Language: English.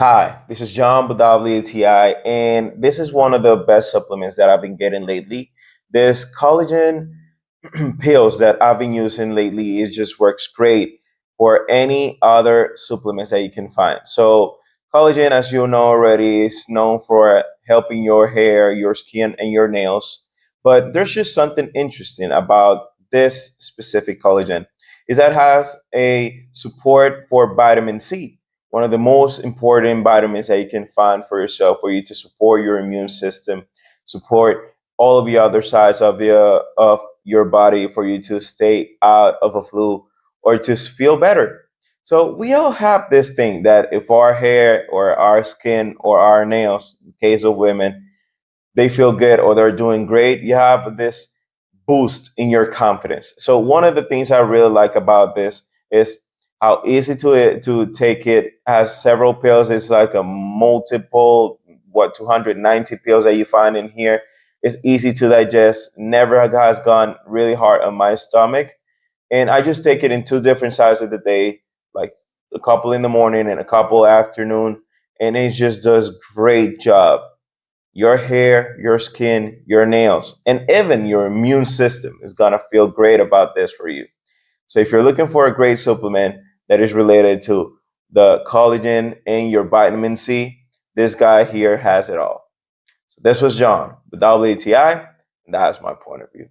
Hi, this is John with WTI, and this is one of the best supplements that I've been getting lately. This collagen pills that I've been using lately, it just works great for any other supplements that you can find. So, collagen, as you know already, is known for helping your hair, your skin, and your nails. But there's just something interesting about this specific collagen, is that it has a support for vitamin C, one of the most important vitamins that you can find for yourself, for you to support your immune system, support all of the other sides of your body, for you to stay out of a flu or to feel better. So we all have this thing that if our hair or our skin or our nails, in case of women, they feel good or they're doing great, you have this boost in your confidence. So one of the things I really like about this is how easy to take it. Has several pills. It's like a multiple 290 pills that you find in here. It's easy to digest. Never has gone really hard on my stomach, and I just take it in two different sides of the day, like a couple in the morning and a couple afternoon, and it just does great job. Your hair, your skin, your nails, and even your immune system is going to feel great about this for you. So if you're looking for a great supplement that is related to the collagen and your vitamin C, this guy here has it all. So this was John with WTI, and that's my point of view.